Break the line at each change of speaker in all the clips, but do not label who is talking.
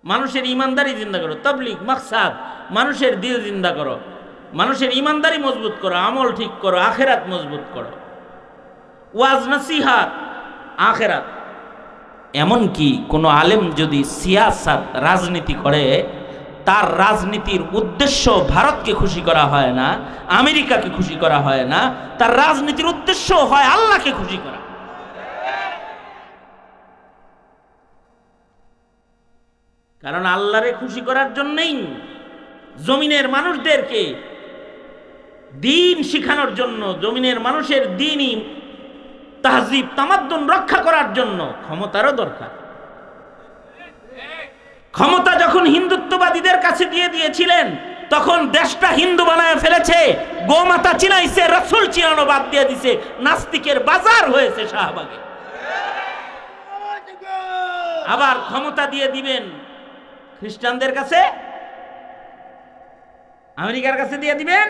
মানুষের ইমানদারি জিন্দা করো, তাবলীগ মাকসাদ মানুষের দিল জিন্দা করো, মানুষের ইমানদারি মজবুত করো, আমল ঠিক করো, আখেরাত মজবুত করো, ওয়াজ নসিহাত আখেরাত। এমনকি কোনো আলেম যদি সিয়াসাত রাজনীতি করে, তার রাজনীতির উদ্দেশ্য ভারতকে খুশি করা হয় না, আমেরিকাকে খুশি করা হয় না, তার রাজনীতির উদ্দেশ্য হয় আল্লাহকে খুশি করা। কারণ আল্লাহরে খুশি করার জন্যই জমিনের মানুষদেরকে দিন শিখানোর জন্য, জমিনের মানুষের দিনই তাহজিব তামাদ্দুন রক্ষা করার জন্য ক্ষমতারও দরকার। ক্ষমতা যখন হিন্দুত্ববাদীদের কাছে দিয়ে দিয়েছিলেন, তখন দেশটা হিন্দু বানায় ফেলেছে, গোমাতা চিনাইছে, রাসূল চিনানো বাদ দিয়ে দিছে, নাস্তিকের বাজার হয়েছে শাহবাগে। আবার ক্ষমতা দিয়ে দিবেন খ্রিস্টানদের কাছে, আমেরিকার কাছে দিয়ে দিবেন,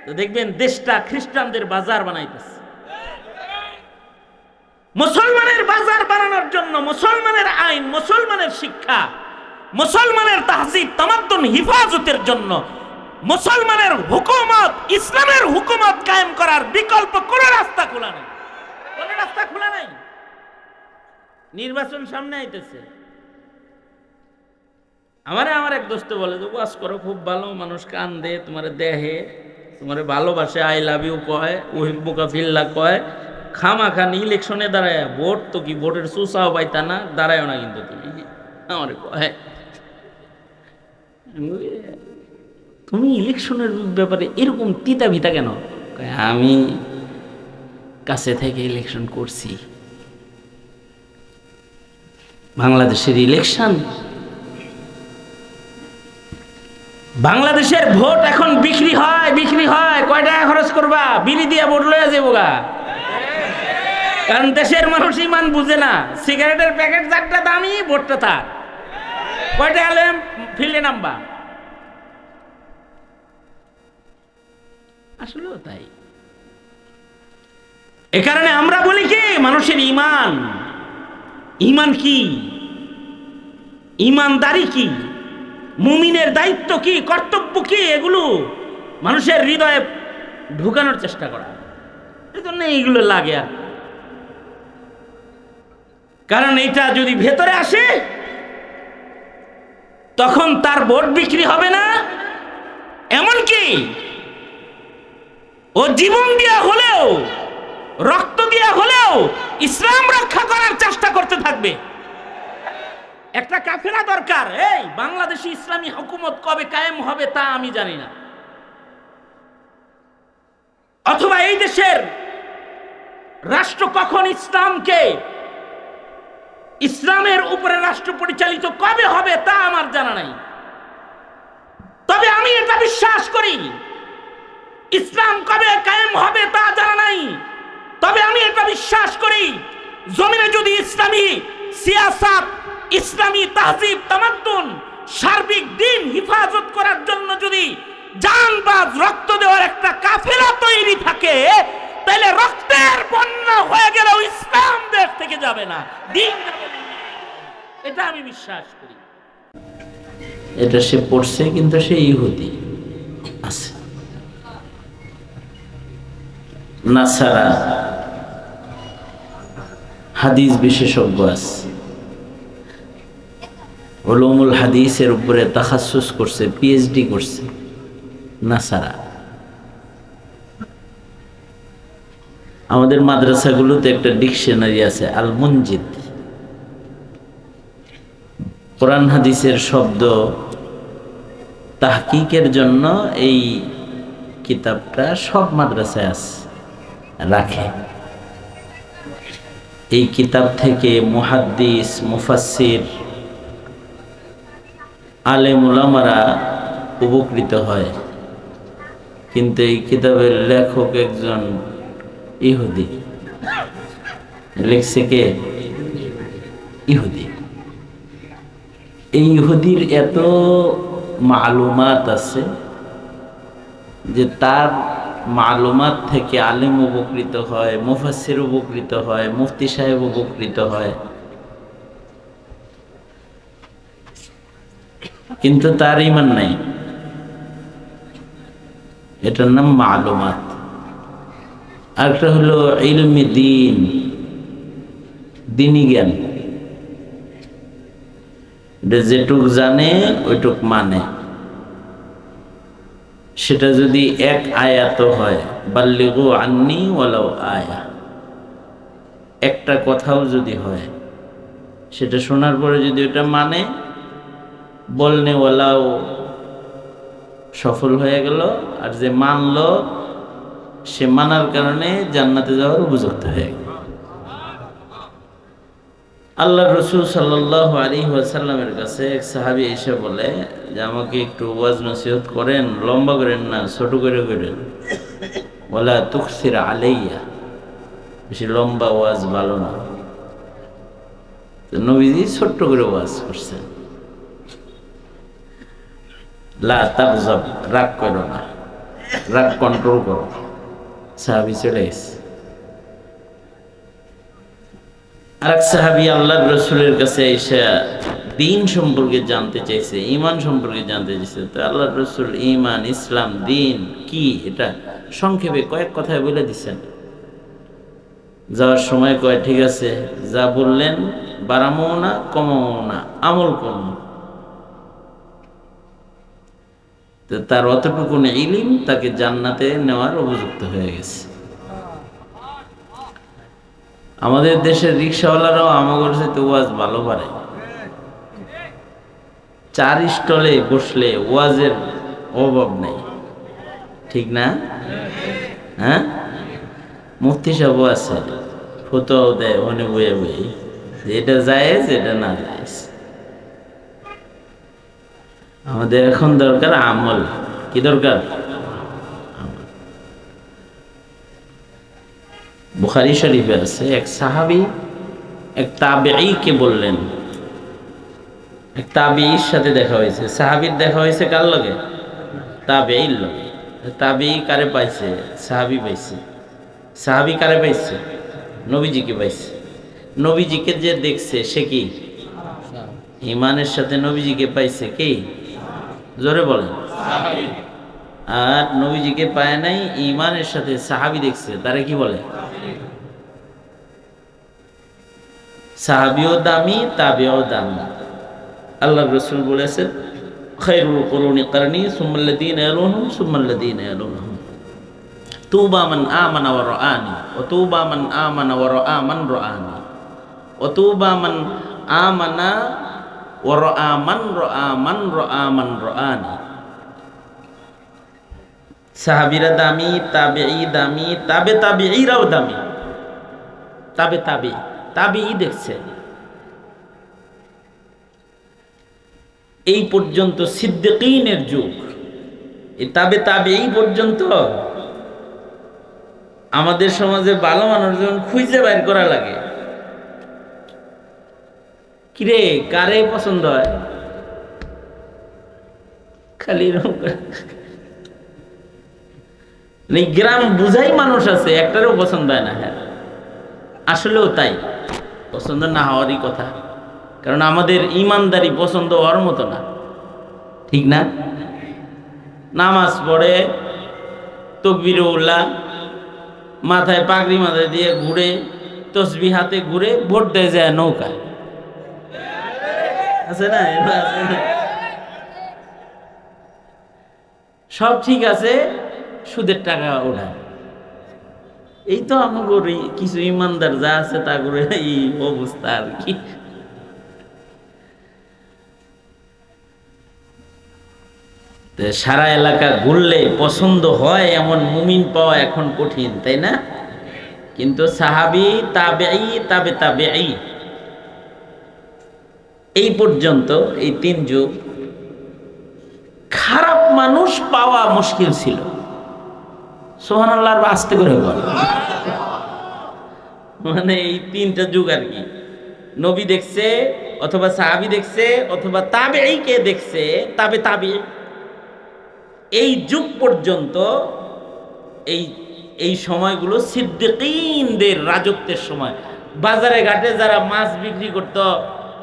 তো দেখবেন দেশটা খ্রিস্টানদের বাজার বানাইতেছে। মুসলমানের বাজার বানানোর জন্য মুসলমানের আইন, মুসলমানের শিক্ষা, মুসলমানের তাহজিব তামাদ্দুন হিফাজতের জন্য মুসলমানের হুকুমত, ইসলামের হুকুমত কায়েম করার বিকল্প কোন রাস্তা খোলা নেই, কোন রাস্তা খোলা নেই। নির্বাচন সামনে আইতেছে, আমার এক দোস্ত বলে যে ওয়াজ করো খুব ভালো, মানুষ কান দে, তোমার দেহে, তোমার ভালোবাসে, আই লাভ ইউ কয়, উহিব্বুকা ফিল্লাহ কয়, খামাখানি ইলেকশনে দাঁড়ায়, ভোট তো কি ভোটের সুসাও পাইতা না, দাঁড়ায় না কিন্তু তুমি। আমার কয় তুমি ইলেকশনের ব্যাপারে এরকম তিতা ভিতা কেন? আমি কাছে থেকে ইলেকশন করছি, বাংলাদেশের ইলেকশন, বাংলাদেশের ভোট এখন বিক্রি হয়, কয় টাকা খরচ করবা, বিড়ি দিয়া ভোট লয়ে যাবো গা। কারণ দেশের মানুষ ইমান বুঝে না, সিগারেটের প্যাকেট যারটা দামি, ভোটটা থাক, কয় টাকা হলে ফিল্ডে নামবা। আসলেও তাই। এ কারণে আমরা বলি কি, মানুষের ইমান, ইমান কি, ইমানদারি কি, মুমিনের দায়িত্ব কি, কর্তব্য কি, এগুলো মানুষের হৃদয়ে ঢুকানোর চেষ্টা করা। এই জন্য এইগুলো লাগে। আর কারণ এটা যদি ভেতরে আসে, তখন তার ভোট বিক্রি হবে না, এমনকি ও জীবন দিয়া হলেও, রক্ত দিয়া হলেও ইসলাম রক্ষা করার চেষ্টা করতে থাকবে। একটা কাফেলা দরকার। এই বাংলাদেশে ইসলামী হুকুমত কবে কায়েম হবে তা আমি জানি না, অথবা এই দেশের রাষ্ট্র কখন ইসলামকে, ইসলামের উপরে রাষ্ট্র পরিচালিত কবে হবে তা আমার জানা নাই। তবে আমি এটা বিশ্বাস করি, ইসলাম কবে কায়েম হবে তা জানা নাই, তবে আমি এটা বিশ্বাস করি, জমিনে যদি ইসলামী সিয়াসাত, ইসলামী তাহজিব তামাদ্দুন, সার্বিক দিন হিফাজত করার জন্য যদি জানবাজ রক্ত দেওয়ার একটা কাফেলা তৈরি থাকে, তাহলে রক্তের বন্যা হয়ে গেলেও ইসলাম দেশ থেকে যাবে না, দিন যাবে না। এটা আমি বিশ্বাস করি। এটা সে পড়ছে, কিন্তু সে ইহুদি আছে। নাসারা হাদিস বিশেষজ্ঞ আছে, উলুমুল হাদিসের উপরে তাখাসুস করছে, পিএইচডি করছে। নাসারা আমাদের মাদ্রাসাগুলোতে একটা ডিকশনারি আছে, আল মুনজিদ, কোরআন হাদিসের শব্দ তাহকিকের জন্য এই কিতাবটা সব মাদ্রাসায় আছে, রাখে। এই কিতাব থেকে মুহাদ্দিস, মুফাসসির, আলেম উলামারা উপকৃত হয়। কিন্তু এই কিতাবের লেখক একজন ইহুদি, লিখছে কে? ইহুদি। এই ইহুদির এত মালুমাত আছে যে তার মালুমাত থেকে আলেম উপকৃত হয়, মুফাসসির উপকৃত হয়, মুফতি সাহেব উপকৃত হয়। কিন্তু তার ঈমান নাই। এটার নাম মালুমাত। আরেকটা হলো ইলমি দ্বীন, দ্বীনি জ্ঞান। যেটুক জানে ওইটুক মানে। সেটা যদি এক আয়াত হয়, বাল্লিগু আন্নি ওয়ালাউ আয়া, একটা কথাও যদি হয়, সেটা শোনার পরে যদি ওটা মানে, বলনে ওয়ালাও সফল হয়ে গেল। আর যে মানলো সে মানার কারণে জান্নাতে যাওয়ার উপযুক্ত হয়ে গেল। আল্লাহ রসুল সাল্লাল্লাহু আলাইহি ওয়াসাল্লামের কাছে এক সাহাবী এসে বলে যে আমাকে একটু ওয়াজ নসিহত করেন, লম্বা করেন না, ছোট করে করেন। ওয়ালা তুকসির আলাইয়া, বেশি লম্বা ওয়াজ ভালো না। তো নবীজি ছোট্ট করে ওয়াজ করছেন, লা তাগজাব, রাগ করো না, রাগ কন্ট্রোল করো। সাহাবী চলে গেছে। আরেক সাহাবী আল্লাহর রাসূলের কাছে এসে দ্বীন সম্পর্কে জানতে চাইছে, ঈমান সম্পর্কে জানতে চাইছে। তো আল্লাহর রাসূল ঈমান, ইসলাম, দ্বীন কি এটা সংক্ষেপে কয়েক কথায় বলে দিচ্ছেন। যাওয়ার সময় কয়, ঠিক আছে, যা বললেন বাড়ামো না কমামো না, আমল করব। তো তার অতটুকু ইলম তাকে জান্নাতে নেওয়ার উপযুক্ত হয়ে গেছে। আমাদের দেশের রিক্সাওয়ালারাও আমাদের সাথে ওয়াজ ভালো পারে। 4 স্টলে বসলে ওয়াজের অভাব নেই, ঠিক না? হ্যাঁ, মুফতি সাহেবও আছে, ফতোয়াও দেয় মনে বয়ে বয়ে, এটা জায়েজ এটা না জায়েজ। আমাদের এখন দরকার আমল। কি দরকার? বুখারী শরীফে আছে, এক সাহাবী এক তাবেঈকে বললেন, এক তাবেঈর সাথে দেখা হয়েছে। সাহাবীর দেখা হয়েছে কার লগে? তাবেঈর লগে। তাবেঈ কারে পাইছে? সাহাবী পাইছে। সাহাবী কারে পাইছে? নবীজিকে পাইছে। নবীজিকে যে দেখছে সে কি? ঈমানের সাথে নবীজিকে পাইছে কি? জোরে বলেন। আর নবীজিকে পায় নাই, ঈমানের সাথে সাহাবী দেখছে, তারে কি বলে? সাহাবীও দামি, তাবেঈও দামি। আল্লাহর রাসূল বলেছেন, খায়রুল কুরুনি করনি সুম্মাল্লাযীনা ইয়ালুনহুম সুম্মাল্লাযীনা ইয়ালুনহুম, তুবা মান আমানা ওয়া রাআনি ওয়া তুবা মান আমানা ওয়া রাআ মান রাআনি ওয়া তুবা মান আমানা ওয়া রাআ মান রাআ মান রাআ মান রাআনি। সাহাবীরা দামি, তাবেঈ দামি, তাবেঈরাও দামি। তাবেঈ দেখছে। এই পর্যন্ত সিদ্দিকীনের যুগ, এই তাবেঈ পর্যন্ত আমাদের সমাজে ভালো মানুষজন খুঁজে বাইর করা লাগে। কিরে কারে পছন্দ হয়? খালি এই গ্রাম বুঝাই মানুষ আছে, একটারও পছন্দ হয় না। হ্যাঁ, আসলেও তাই, পছন্দ না হওয়ারই কথা। কারণ আমাদের ইমানদারি পছন্দ হওয়ার মতো না, ঠিক না? নামাজ পড়ে, তাকবীরুল্লাহ, মাথায় পাগড়ি মাথায় দিয়ে ঘুরে, তসবিহ হাতে ঘুরে, ভোট দেয় যায় নৌকায়। আছে না? আছে না? সব ঠিক আছে, সুদের টাকা ওঠায়। এই তো আমাদের কিছু ইমানদার যা আছে তা করে এই অবস্থা আর কি। সারা এলাকা ঘুরলে পছন্দ হয় এমন মুমিন পাওয়া এখন কঠিন, তাই না? কিন্তু সাহাবী, তাবেঈ, তাবেঈ এই পর্যন্ত এই 3 যুগ খারাপ মানুষ পাওয়া মুশকিল ছিল। সুবহানাল্লাহ, আস্তে করে বল। মানে এই 3টা যুগ আর কি, নবী দেখছে অথবা সাহাবী দেখছে অথবা তাবেঈকে দেখছে, তাবেঈ। এই যুগ পর্যন্ত এই সময়গুলো সিদ্দিকীনদের রাজত্বের সময়। বাজারে ঘাটে যারা মাছ বিক্রি করত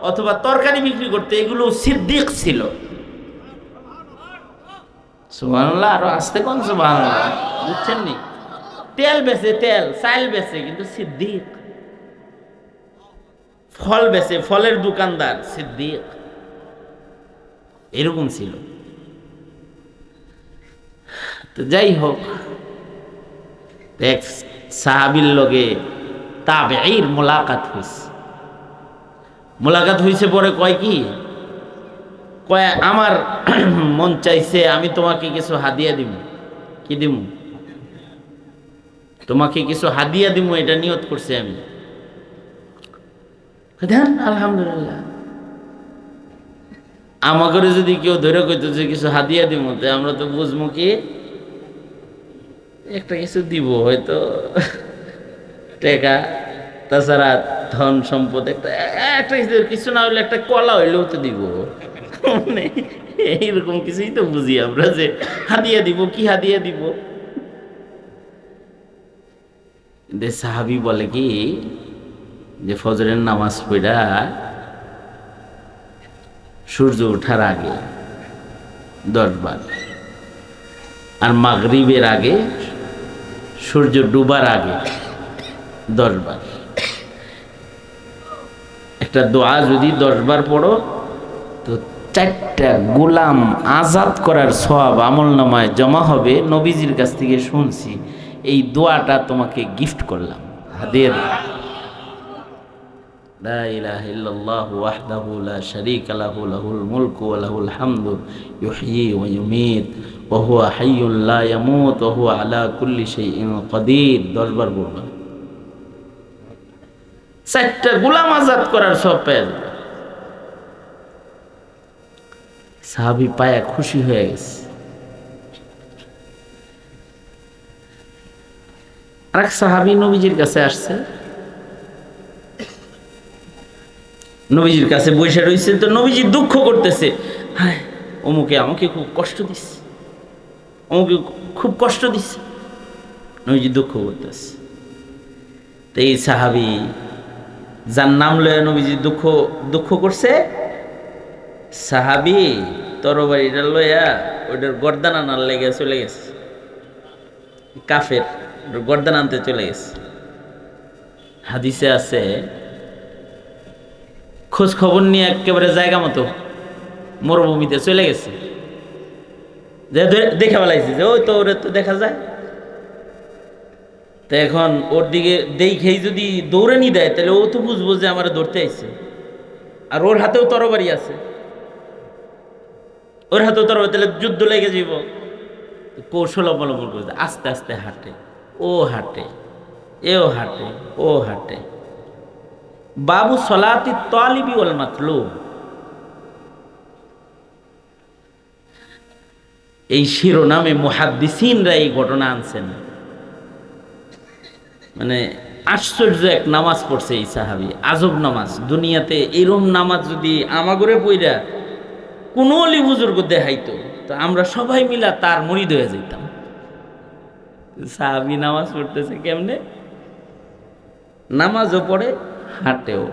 অথবা তরকারি বিক্রি করত, এগুলো সিদ্দিক ছিল। সুবহানাল্লাহ, আরো আসতে কোন সুবহানাল্লাহ, বুঝছেন নি? তেল বেচে, তেল চাল বেচে, কিন্তু সিদ্দিক। ফল বেচে, ফলের দোকানদার সিদ্দিক। এরকম ছিল। তো যাই হোক, এক সাহাবীর লগে তাবেঈর মোলাকাত হইছে। মোলাকাত হইছে পরে কয় কি, কয় আমার মন চাইছে আমি তোমাকে কিছু হাদিয়া দিব। কি দিব? তোমাকে কিছু হাদিয়া দিব, এটা নিয়ত করছি আমি। দেন আলহামদুলিল্লাহ। আমাকে যদি কেউ ধরে কইতো যে কিছু হাদিয়া দিব, আমরা তো বুঝবো কি একটা কিছু দিব, হয়তো টাকা, তাছাড়া ধন সম্পদ, একটা কিছু না হইলে একটা কলা হইলেও তো দিব। মানে এইরকম কিছুই তো বুঝি আমরা, যে হাদিয়া দিব, কি হাদিয়া দিব। সাহাবী বলে কি যে ফজরের নামাজ পড়া সূর্য ওঠার আগে 10 বার, আর মাগরিবের আগে সূর্য ডুবার আগে 10 বার। একটা দোয়া যদি 10 বার পড়ো তো 4টা গোলাম আজাদ করার সওয়াব আমলনামায় জমা হবে। নবীজির কাছ থেকে শুনছি, এই দোয়াটা তোমাকে গিফট করলাম, হাদিয়া দিলাম। লা ইলাহা ইল্লাল্লাহু ওয়াহদাহু লা শারীকা লাহু, লাহুল মুলকু ওয়া লাহুল হামদু ইউহয়ী ওয়া ইউমীত ওয়া হুয়া হাইয়্যুন লা ইয়ামুত ওয়া হুয়া আলা কুল্লি শাইইন কাদির। 10 বার বলবা, 4টা গোলাম আজাদ করার সওয়াব পেয়ে যাবে। সাহাবী পায়া খুশি হয়ে গেছে। আরেক সাহাবী নবীজির কাছে আসছে, নবীজির কাছে বসে রয়েছে। তো নবীজি দুঃখ করতেছে, হ্যাঁ অমুকে আমাকে খুব কষ্ট দিচ্ছে, অমুকে খুব কষ্ট দিচ্ছে। নবীজি দুঃখ করতেছে। তো এই সাহাবী যার নাম লয়ে নবীজি দুঃখ করছে, সাহাবী তরবারিটা লইয়া ওইটার গর্দান আনার লেগে চলে গেছে। কাফের গর্দান আনতে চলে গেছে। হাদিসে আছে, খোঁজ খবর নিয়ে একেবারে জায়গা মতো মরুভূমিতে চলে গেছে। দেখে বেলাইছে যে ওই তো ওরে তো দেখা যায়। তো এখন ওর দিকে দেখেই যদি দৌড়ে নি দেয়, তাহলে ও তো বুঝবো যে আমার ধরতে আইছে। আর ওর হাতেও তরবারি আছে, ওর হাতেও তরবারি, তাহলে যুদ্ধ লেগে যাব। কৌশল অবলম্বন করছে, আস্তে আস্তে হাঁটে, ও হাঁটে, এও হাঁটে, ও হাঁটে। বাবু সলাতি তালিবি ওয়াল মাতলুব, এই শিরোনামে মুহাদ্দিসিনরা এই ঘটনা আনছেন। মানে আশ্চর্য এক নামাজ পড়ছে এই সাহাবী, আজব নামাজ। দুনিয়াতে এরম নামাজ যদি আমাগরে পইরা কোন অলি বুজুর্গ দেখাইতো, তো আমরা সবাই মিলা তার মুরিদ হয়ে যেতাম। সাহাবী নামাজ পড়তেছে কেমনে? নামাজও পড়ে, হাঁটেও,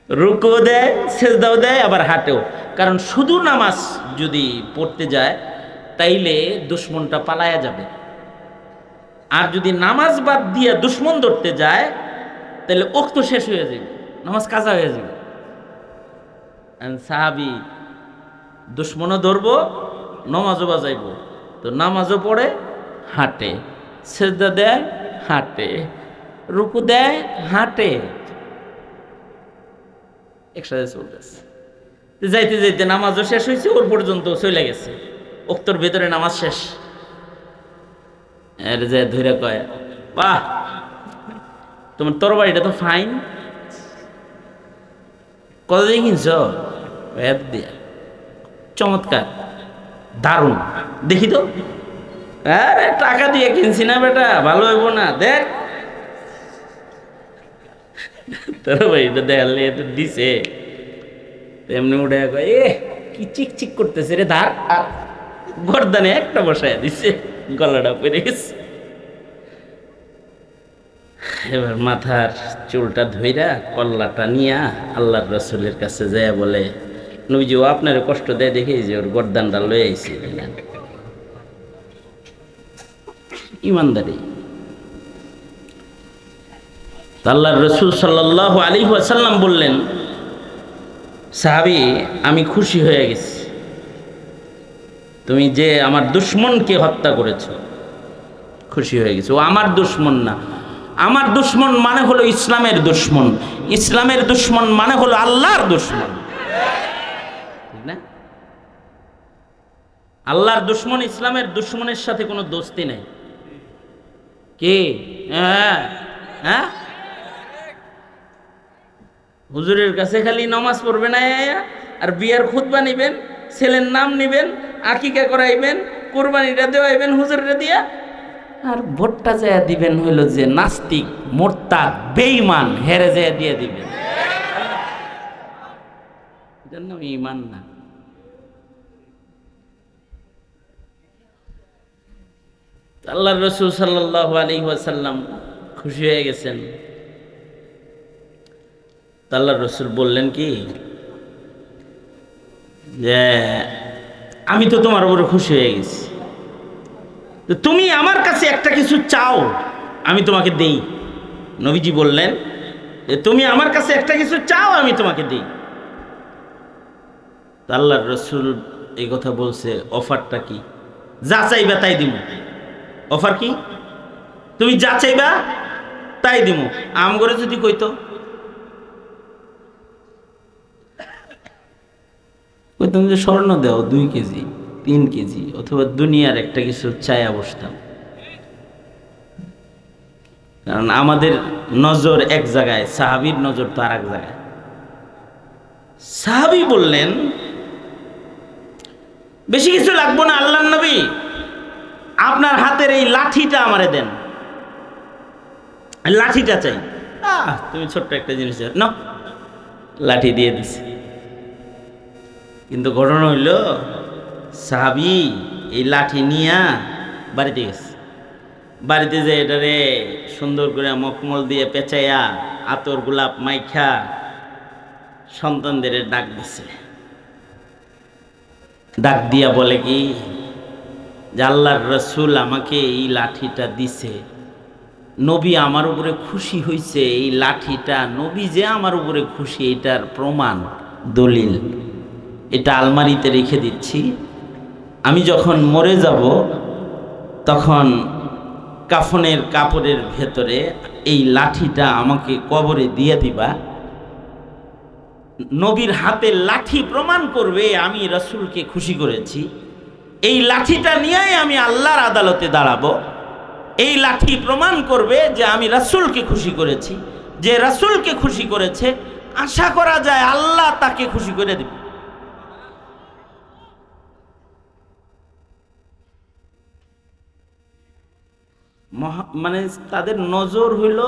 রুকু দেয়, সেজদাও দেয়, আবার হাঁটেও। কারণ শুধু নামাজ যদি পড়তে যায় তাইলে দুশ্মনটা পালায়া যাবে, আর যদি নামাজ বাদ দিয়ে দুশ্মন ধরতে যায় তাহলে ওক্ত শেষ হয়ে যাবে, নামাজ কাজা হয়ে যাবে। সাহাবী দুশ্মনও ধরবো, নামাজও বাজাইব। তো নামাজও পড়ে, হাঁটে, সেজদা দেয়, হাঁটে, রুকু দেয়, হাঁটে, একসাথে চলতেছে। যাইতে যাইতে নামাজও শেষ হয়েছে, ওর পর্যন্ত চলে গেছে, ওক্তর ভেতরে নামাজ শেষ। এর যে ধৈর্য কয়, বাহ তোমার তরবারিটা তো ফাইন, কত দিয়ে কিনছ? দিয়া, চমৎকার, দারুণ, দেখি তো। আরে টাকা দিয়ে কিনছি না বেটা, ভালো হইব না, দেখ। তরবারিটা দেখালে তো দিছে, এমনি উঠে কয়, এ কি চিক চিক করতেছে রে, ধার। আর গর্দানে একটা বসায় দিছে, গলাটা পড়ে গেছে। এবার মাথার চুলটা ধইরা কল্লাটা নিয়া আল্লাহর রাসূলের কাছে যায় বলে, নবীজি ও আপনার কষ্ট দেয় দেখে যে ওর গর্দানটা লয়ে আইছে, ইমানদারি। আল্লাহর রাসূল সাল্লাল্লাহু আলাইহি ওয়াসাল্লাম বললেন, সাহাবী আমি খুশি হয়ে গেছি, তুমি যে আমার দুশমনকে হত্যা করেছো, খুশি হয়ে গেছে। ও আমার দুশমন না, আমার দুশমন মানে হলো ইসলামের দুশমন, ইসলামের দুশমন মানে হলো আল্লাহর দুশমন, ঠিক না? আল্লাহর দুশমন ইসলামের দুশমনের সাথে কোনো দোস্তি নেই। কে? হ্যাঁ হ্যাঁ, হুজুরের কাছে খালি নামাজ পড়বেন আর বিয়ার খুতবা নিবেন, ছেলের নাম নিবেন, আকিকা করাইবেন, কোরবানিটা দেওয়াইবেন হুজুরে দিয়া, আর ভোটটা যায় দিবেন হইল যে নাস্তিক, মোরতাদ, বেঈমান, হেরে যায় দিয়ে দিবেন। জন্য ঈমান না। আল্লাহর রাসূল সাল্লাল্লাহু আলাইহি ওয়াসাল্লাম খুশি হয়ে গেছেন। আল্লাহর রাসূল বললেন কি যে আমি তো তোমার উপরে খুশি হয়ে গেছি, তুমি আমার কাছে একটা কিছু চাও আমি তোমাকে দেই। নবীজি বললেন যে তুমি আমার কাছে একটা কিছু চাও আমি তোমাকে দেই। আল্লাহর রাসূল এই কথা বলছে, অফারটা কি? যা চাইবা তাই দিব। অফার কি? তুমি যা চাইবা তাই দিব। আম করে যদি কইতো, কইতাম যে স্বর্ণ দাও 2 কেজি 3 কেজি, অথবা দুনিয়ার একটা কিছু চায়া বসতাম। কারণ আমাদের নজর এক জায়গায়, সাহাবীর নজর তো আর এক জায়গায়। সাহাবী বললেন বেশি কিছু লাগবো না আল্লাহর নবী, আপনার হাতের এই লাঠিটা আমারে দেন, লাঠিটা চাই। তুমি ছোট্ট একটা জিনিস না, লাঠি দিয়ে দিছি। কিন্তু ঘটনা হইল সাহাবী এই লাঠি নিয়া বাড়িতে গেছে। বাড়িতে যে এটারে সুন্দর করে মখমল দিয়ে পেঁচাইয়া আতর গোলাপ মাইখা সন্তানদের ডাক দিছে। ডাক দিয়া বলে কি যে আল্লাহর রাসূল আমাকে এই লাঠিটা দিছে, নবী আমার উপরে খুশি হইছে, এই লাঠিটা নবী যে আমার উপরে খুশি এটার প্রমাণ, দলিল। এটা আলমারিতে রেখে দিচ্ছি, আমি যখন মরে যাব তখন কাফনের কাপড়ের ভেতরে এই লাঠিটা আমাকে কবরে দিয়ে দিবা। নবীর হাতে লাঠি প্রমাণ করবে আমি রাসূলকে খুশি করেছি। এই লাঠিটা নিয়েই আমি আল্লাহর আদালতে দাঁড়াবো। এই লাঠি প্রমাণ করবে যে আমি রাসূলকে খুশি করেছি। যে রাসূলকে খুশি করেছে আশা করা যায় আল্লাহ তাকে খুশি করে দেবে। মানে তাদের নজর হইল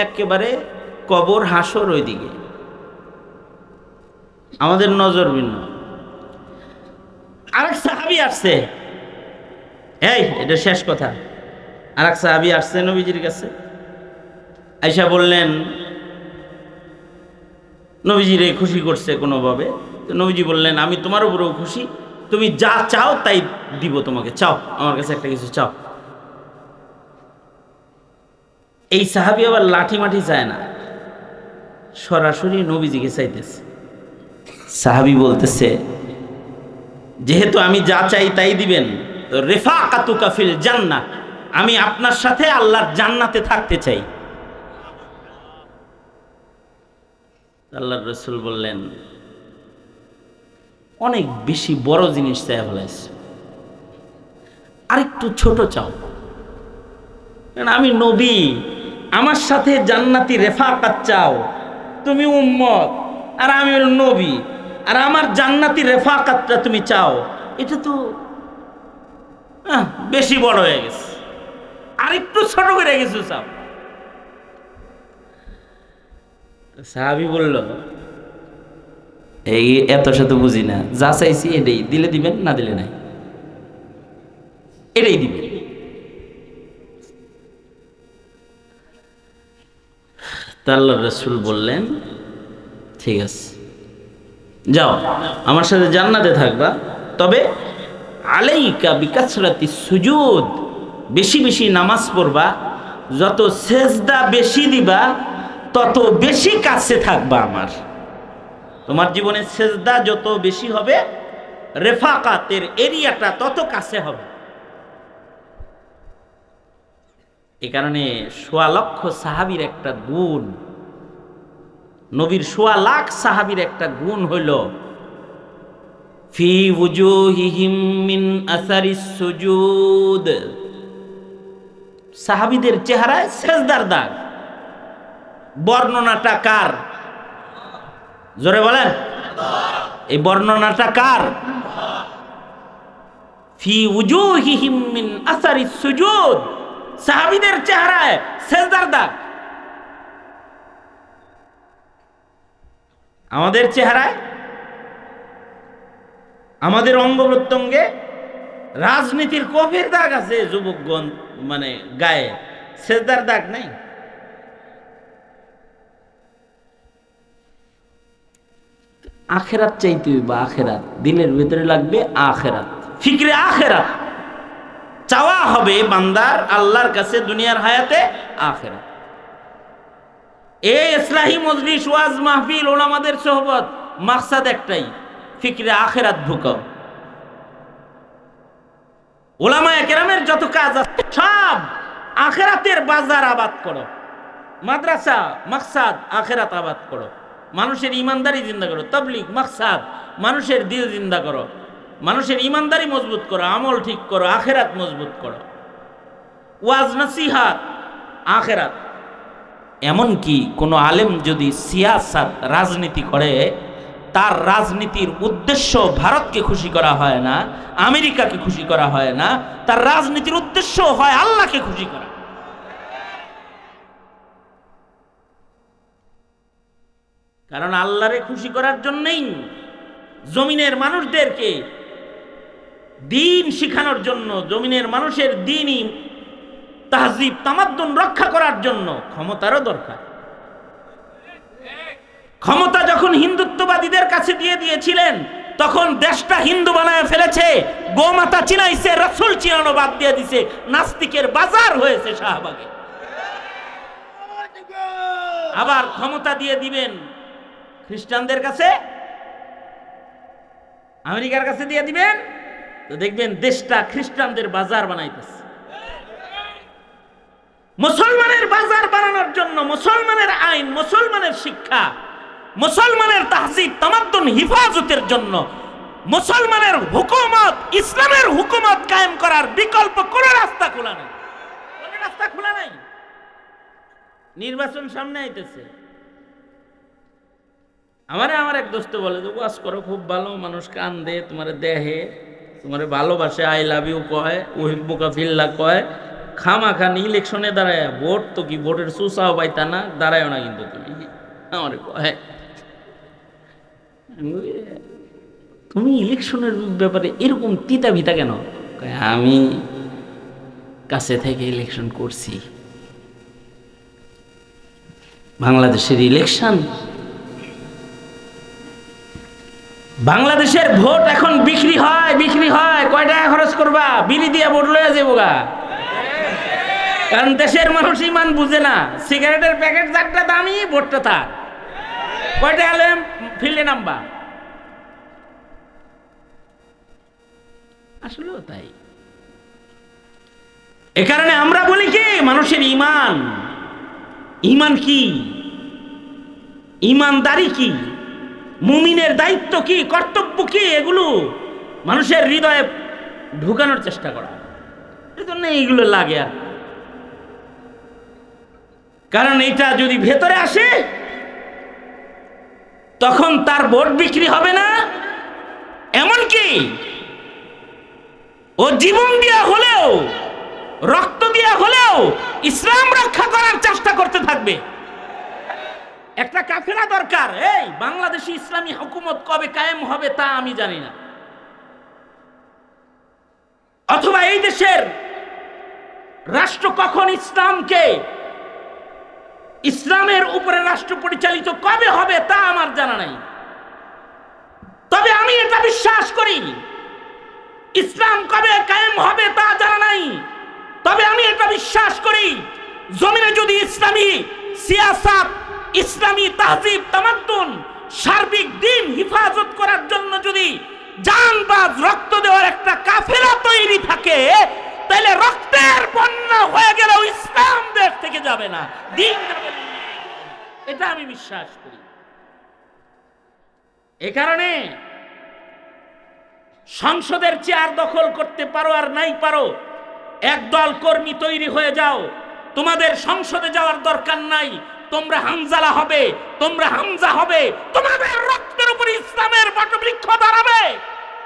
একেবারে কবর হাসর ওইদিকে, আমাদের নজর ভিন্ন। আরেক সাহাবী আসছে, এটা শেষ কথা। আরেক সাহাবী আসছে নবীজির কাছে, আয়েশা বললেন নবীজিরে খুশি করছে কোনোভাবে। তো নবীজি বললেন আমি তোমার উপরেও খুশি, তুমি যা চাও তাই দিব তোমাকে, চাও আমার কাছে একটা কিছু চাও। এই সাহাবী আবার লাঠি মাঠি চায় না, সরাসরি নবীজিকে চাইতেছে। সাহাবী বলতেছে যেহেতু আমি যা চাই তাই দিবেন, তো রিফাকাতুকা ফিল জান্নাহ, আমি আপনার সাথে আল্লাহর জান্নাতে থাকতে চাই। আল্লাহর রাসূল বললেন অনেক বেশি বড় জিনিস চাই ফেলাইছে, আরেকটু ছোট চাও। কারণ আমি নবী, আমার সাথে জান্নাতি রেফাকাত চাও, তুমি উম্মত আর আমি হল নবী, আর আমার জান্নাতি রেফাকাতটা তুমি চাও, এটা তো বেশি বড় হয়ে গেছে, আরেকটু ছোট করে গেছো চাও। সাহাবী বলল এই এত শত বুঝি না, যা চাইছি এটাই, দিলে দিবেন না দিলে নাই, এটাই দিবেন। আল্লাহর রাসূল বললেন ঠিক আছে। যাও আমার সাথে জান্নাতে থাকবা, তবে আলাইকা বিকাসরাতি সুজুদ, বেশি বেশি নামাজ পড়বা, যত সেজদা বেশি দিবা তত বেশি কাছে থাকবা আমার। তোমার জীবনে সেজদা যত বেশি হবে, রেফাকাতের এরিয়াটা তত কাছে হবে। এ কারণে ১৬ লক্ষ সাহাবীর একটা গুণ, নবীর ১৬ লাখ সাহাবীর একটা গুণ হইল ফি উজুহিহিম মিন আসারিস সুজুদ, সাহাবীদের চেহারায় সেজদার দাগ। বর্ণনাটা কার? জোরে বলেন, এই বর্ণনাটা কার? ফি উজুহিহিম মিন আসারিস সুজুদ, সাহাবীদের চেহারায় সেজদার দাগ। আমাদের চেহারায়, আমাদের অঙ্গ প্রত্যঙ্গে রাজনীতির কফের দাগ আছে, যুবকগণ মানে গায়ে সেজদার দাগ নাই। আখেরাত চাইতে হইবা, আখেরাত দিলের ভিতরে লাগবে, আখেরাত ফিকরে আখেরাত চাওয়া হবে বান্দার আল্লাহর কাছে দুনিয়ার হায়াতে, আখেরাত। এই ইসলাহি মজলিস, ওয়াজ মাহফিল, ওলামাদের সোহবত, মাকসাদ একটাই, ফিকরে আখেরাত ঢুকাও। ওলামায়ে কেরামের যত কাজ আছে সব আখেরাতের বাজার আবাদ করো। মাদ্রাসা মাকসাদ আখেরাত আবাদ করো, মানুষের ইমানদারি জিন্দা করো। তাবলীগ মাকসাদ মানুষের দিল জিন্দা করো, মানুষের ইমানদারি মজবুত করো, আমল ঠিক করো, আখেরাত মজবুত করো। ওয়াজ নসিহাত আখেরাত। এমনকি কোনো আলেম যদি সিয়াসাত রাজনীতি করে, তার রাজনীতির উদ্দেশ্য ভারতকে খুশি করা হয় না, আমেরিকাকে খুশি করা হয় না, তার রাজনীতির উদ্দেশ্য হয় আল্লাহকে খুশি করা। কারণ আল্লাহরে খুশি করার জন্যই জমিনের মানুষদেরকে দিন শিখানোর জন্য, জমিনের মানুষের দিনই তাহজিব তামাদ্দুন রক্ষা করার জন্য ক্ষমতারও দরকার। ক্ষমতা যখন হিন্দুত্ববাদীদের কাছে দিয়ে দিয়েছিলেন, তখন দেশটা হিন্দু বানায় ফেলেছে, গোমাতা চিনাইছে, রাসূল চিনানো বাদ দিয়ে দিছে, নাস্তিকের বাজার হয়েছে শাহবাগে। আবার ক্ষমতা দিয়ে দিবেন খ্রিস্টানদের কাছে, আমেরিকার কাছে দিয়ে দিবেন, তো দেখবেন দেশটা খ্রিস্টানদের বাজার বানাইতেছে। মুসলমানের বাজার বানানোর জন্য মুসলমানের আইন, মুসলমানের শিক্ষা, মুসলমানের তাহজিব তামাদ্দুন হিফাজতের জন্য মুসলমানের হুকুমত, ইসলামের হুকুমত কায়েম করার বিকল্প কোন রাস্তা খোলা নেই, কোন রাস্তা খোলা নেই। নির্বাচন সামনে আইতেছে, আমার এক দোস্ত বলে যে ওয়াজ করো খুব ভালো, মানুষ কান দে, তোমার দেহে, তোমার ভালোবাসে, আই লাভ ইউ কয়, উহিব্বুকা ফিল্লাহ কয়, খামাখানি ইলেকশনে দাঁড়ায়, ভোট তো কি ভোটের সুসাও পাইতা না, দাঁড়ায় না কিন্তু তুমি। আমার কয় তুমি ইলেকশনের ব্যাপারে এরকম তিতা ভিতা কেন? আমি কাছে থেকে ইলেকশন করছি, বাংলাদেশের ইলেকশন, বাংলাদেশের ভোট এখন বিক্রি হয়, বিক্রি হয়। কয় টাকা খরচ করবা? বিড়ি দিয়া ভোট লয়ে যাবো গা। কারণ দেশের মানুষ ইমান বুঝে না, সিগারেটের প্যাকেট যারটা দামি, ভোটটা তার। কয় টাকা হলে ফিল্ডে নামবা? আসলেও তাই। এ কারণে আমরা বলি কি, মানুষের ইমান, ইমান কি, ইমানদারি কি, মুমিনের দায়িত্ব কি, কর্তব্য কি, এগুলো মানুষের হৃদয়ে ঢুকানোর চেষ্টা করা। এজন্য এইগুলো লাগে। আর কারণ এটা যদি ভেতরে আসে, তখন তার ভোট বিক্রি হবে না। এমনকি ও জীবন দিয়া হলেও, রক্ত দিয়া হলেও ইসলাম রক্ষা করার চেষ্টা করতে থাকবে। একটা কাফেলা দরকার। এই বাংলাদেশে ইসলামী হুকুমত কবে কায়েম হবে তা আমি জানি না, অথবা এই দেশের রাষ্ট্র কখন ইসলামকে, ইসলামের উপরে রাষ্ট্র পরিচালিত কবে হবে তা আমার জানা নাই। বিশ্বাস করি ইসলাম কবে কায়েম হবে তা জানা নাই, তবে আমি এটা বিশ্বাস করি জমিনে যদি ইসলামী সিয়াসাত, ইসলামী তাহজিব তামাদ্দুন, সার্বিক দিন হিফাজত করার জন্য যদি জানবাজ রক্ত দেওয়ার একটা কাফেলা তৈরি থাকে, তাহলে রক্তের বন্যা হয়ে গেলেও ইসলাম দেশ থেকে যাবে না, দিন যাবে না। এটা আমি বিশ্বাস করি। এ কারণে সংসদের চেয়ার দখল করতে পারো আর নাই পারো, একদল কর্মী তৈরি হয়ে যাও, তোমাদের সংসদে যাওয়ার দরকার নাই। তোমরা হামজালা হবে, তোমরা হামজা হবে, তোমাদের রক্তের উপরে ইসলামের বটবৃক্ষ দাঁড়াবে,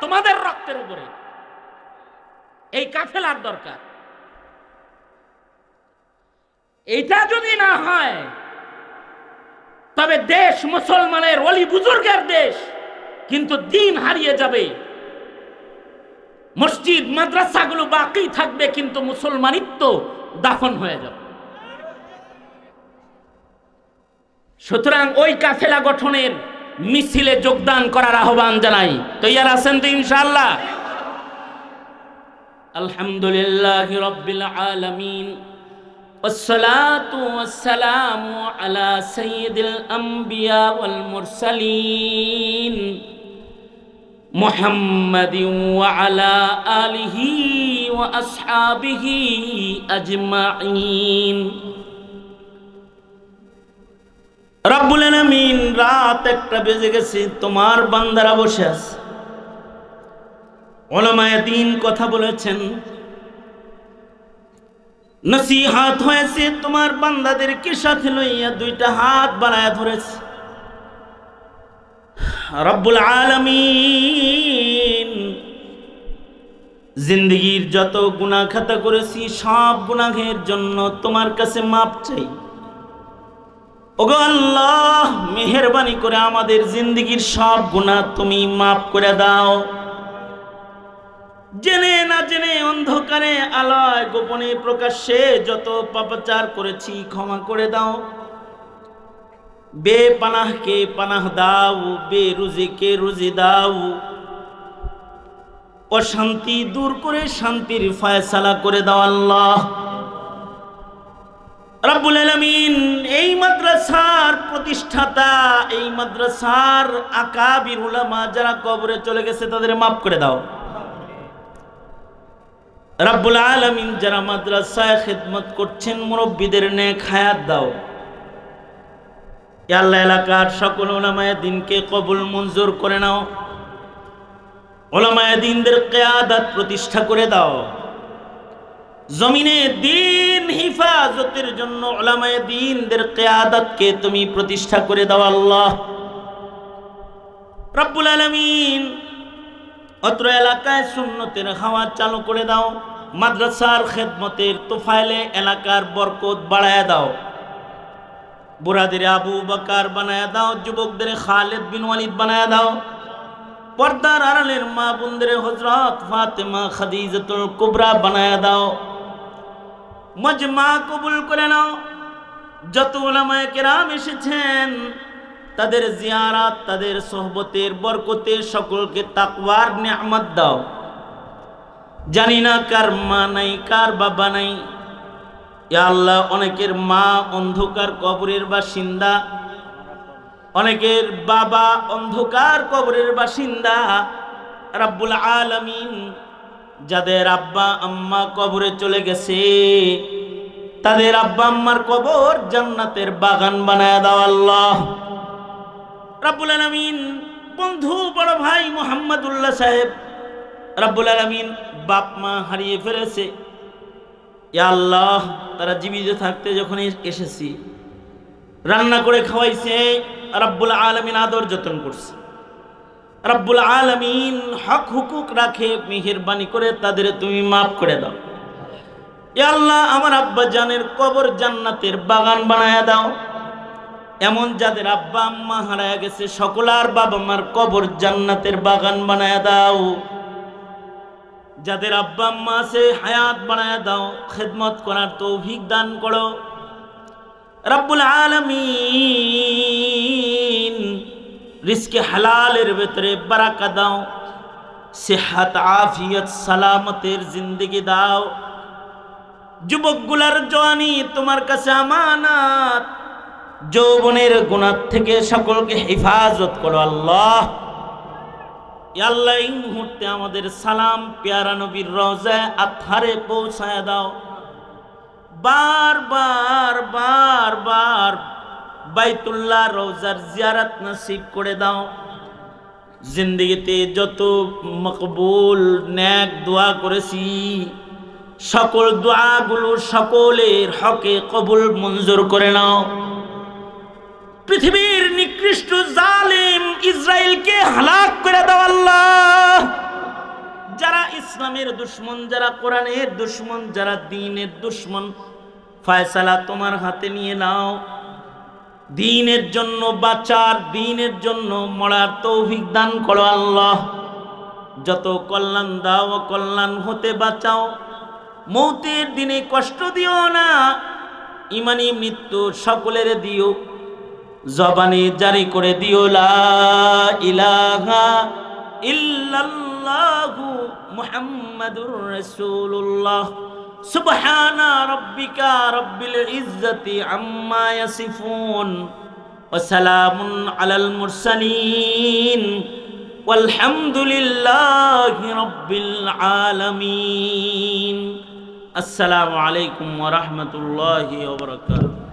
তোমাদের রক্তের উপরে। এই কাফেলার দরকার। এটা যদি না হয় তবে দেশ মুসলমানের ওলি বুজুর্গের দেশ, কিন্তু দিন হারিয়ে যাবে। মসজিদ মাদ্রাসাগুলো বাকি থাকবে, কিন্তু মুসলমানিত্ব দাফন হয়ে যাবে। সুতরাং ওই কাফেলা গঠনের মিছিলে যোগদান করার আহ্বান জানাই। তৈয়ার আছেন তো ইনশাআল্লাহ? আলহামদুলিল্লাহি রাব্বিল আলামিন, ওয়াসসালাতু ওয়াসসালামু আলা সাইয়্যিদিল আম্বিয়া ওয়াল মুরসালিন মুহাম্মাদিন ওয়া আলা আলিহি ওয়া আসহাবিহি আজমাইন। রব্বুল আলামিন, রাত 1টা বেজে গেছে, তোমার বান্দারা বসে আছে। উলামায়ে দ্বীন কথা বলেছেন, নসিহত হয়েছে, তোমার বান্দাদেরকে সাথে লইয়া 2টা হাত বাড়ায়া ধরেছে। রব্বুল আলামিন, জিন্দেগীর যত গুনাহ খাতা করেছি সব গুনাহের জন্য তোমার কাছে মাপ চাই। ওগো আল্লাহ, মেহেরবানি করে আমাদের জিন্দেগীর সব গুনাহ তুমি মাফ করে দাও। জেনে না জেনে, অন্ধকারে আলোয় গোপনে প্রকাশ্যে যত পাপাচার করেছি ক্ষমা করে দাও। বেপানাহকে পানাহ দাও, বেরুজিকে রুজি দাও। অশান্তি দূর করে শান্তির ফয়সালা করে দাও আল্লাহ। রব্বুল আলামিন, এই মাদ্রাসার প্রতিষ্ঠাতা, এই মাদ্রাসার আকাবির উলামা যারা কবরে চলে গেছে তাদের মাফ করে দাও। রব্বুল আলামিন, যারা মাদ্রাসায় খিদমত করছেন মুরব্বিদের নেক হায়াত দাও। ইয়া আল্লাহ, এলাকার সকল উলামায়ে দ্বীনকে কবুল মঞ্জুর করে নাও। উলামায়ে দ্বীনদের কিয়াদত প্রতিষ্ঠা করে দাও। জমিনে দ্বীন হিফাজতের জন্য উলামায়ে দ্বীনদের কিয়াদতকে তুমি প্রতিষ্ঠা করে দাও আল্লাহ। রব্বুল আলামিন, অত্র এলাকায় সুন্নতের হাওয়া চালু করে দাও। মাদ্রাসার খেদমতের তোফাইলে এলাকার বরকত বাড়ায়া দাও। বুড়াদের আবু বকর বানায়া দাও, যুবকদের খালিদ বিন ওয়ালিদ বানায়া দাও। পর্দার আড়ালের মা বোনদের হযরত ফাতেমা খাদিজাতুল কুবরা বানায়া দাও। মজমা কবুল করে নাও। যত উলামায়ে কেরাম এসেছেন তাদের জিয়ারাত, তাদের সোহবতের বরকতে সকলকে তাকওয়ার নিয়ামত দাও। জানি না কার মা নাই, কার বাবা নাই। ইয়া আল্লাহ, অনেকের মা অন্ধকার কবরের বাসিন্দা, অনেকের বাবা অন্ধকার কবরের বাসিন্দা। রব্বুল আলামিন, যাদের আব্বা আম্মা কবরে চলে গেছে তাদের আব্বা আম্মার কবর জান্নাতের বাগান বানায় দাও আল্লাহ। রব্বুল আলামিন, বন্ধু বড় ভাই মুহাম্মদুল্লাহ সাহেব, রব্বুল আলামিন বাপ মা হারিয়ে ফেলেছে। ইয়া আল্লাহ, তারা জীবিত থাকতে যখন এসেছি রান্না করে খাওয়াইছে, রব্বুল আলামিন আদর যত্ন করছে। রব্বুল আলামিন হক হুকুক রাখে, মেহেরবানি করে তাদের তুমি মাফ করে দাও। ইয়া আল্লাহ, আমার আব্বা জানের কবর জান্নাতের বাগান বানায়া দাও। এমন যাদের আব্বা আম্মা হারায়া গেছে সকলার বাবা মার কবর জান্নাতের বাগান বানায়া দাও। যাদের আব্বা আম্মা আছে হায়াত বানায়া দাও, খেদমত করার তৌফিক দান করো। রব্বুল আলামিন, রিজকে হালালের ভেতরে বারাকা দাও। সেহাত আফিয়ত সালামতের জিন্দেগি দাও। যুবকগুলার জওয়ানি তোমার কাছে আমানত, যৌবনের গুনাহ থেকে সকলকে হেফাজত করো আল্লাহ। ইয়া আল্লাহ, এই মুহূর্তে আমাদের সালাম পেয়ারা নবীর রওজায়ে আতহারে পৌঁছায় দাও। বার বাইতুল্লাহ রওজার জিয়ারত নসিব করে দাও। জিন্দেগিতে যত মকবুল নেক দোয়া করেছি, সকল দোয়াগুলো সকলের হকে কবুল মঞ্জুর করে নাও। পৃথিবীর নিকৃষ্ট জালিম ইসরায়েলকে হালাক করে দাও আল্লাহ। যারা ইসলামের দুশমন, যারা কোরআনের দুশমন, যারা দ্বীনের দুশমন, ফয়সালা তোমার হাতে নিয়ে নাও। দ্বীনের জন্য বাঁচার, দ্বীনের জন্য মরার তৌফিক দান করো আল্লাহ। যত কল্যাণ দাও, কল্যাণ হতে বাঁচাও। মৌতের দিনে কষ্ট দিও না, ইমানি মৃত্যু সকলের দিও। জবানে জারি করে দিও লা ইলাহা ইল্লাল্লাহু মুহাম্মাদুর রাসূলুল্লাহ। সুবহানা রাব্বিকা রাব্বিল ইজ্জাতি আম্মা ইয়াসিফুন ওয়া সালামুন আলাল মুরসালিন ওয়ালহামদুলিল্লাহি রাব্বিল আলামিন। আসসালামু আলাইকুম ওয়া রাহমাতুল্লাহি ওয়া বারাকাতুহু।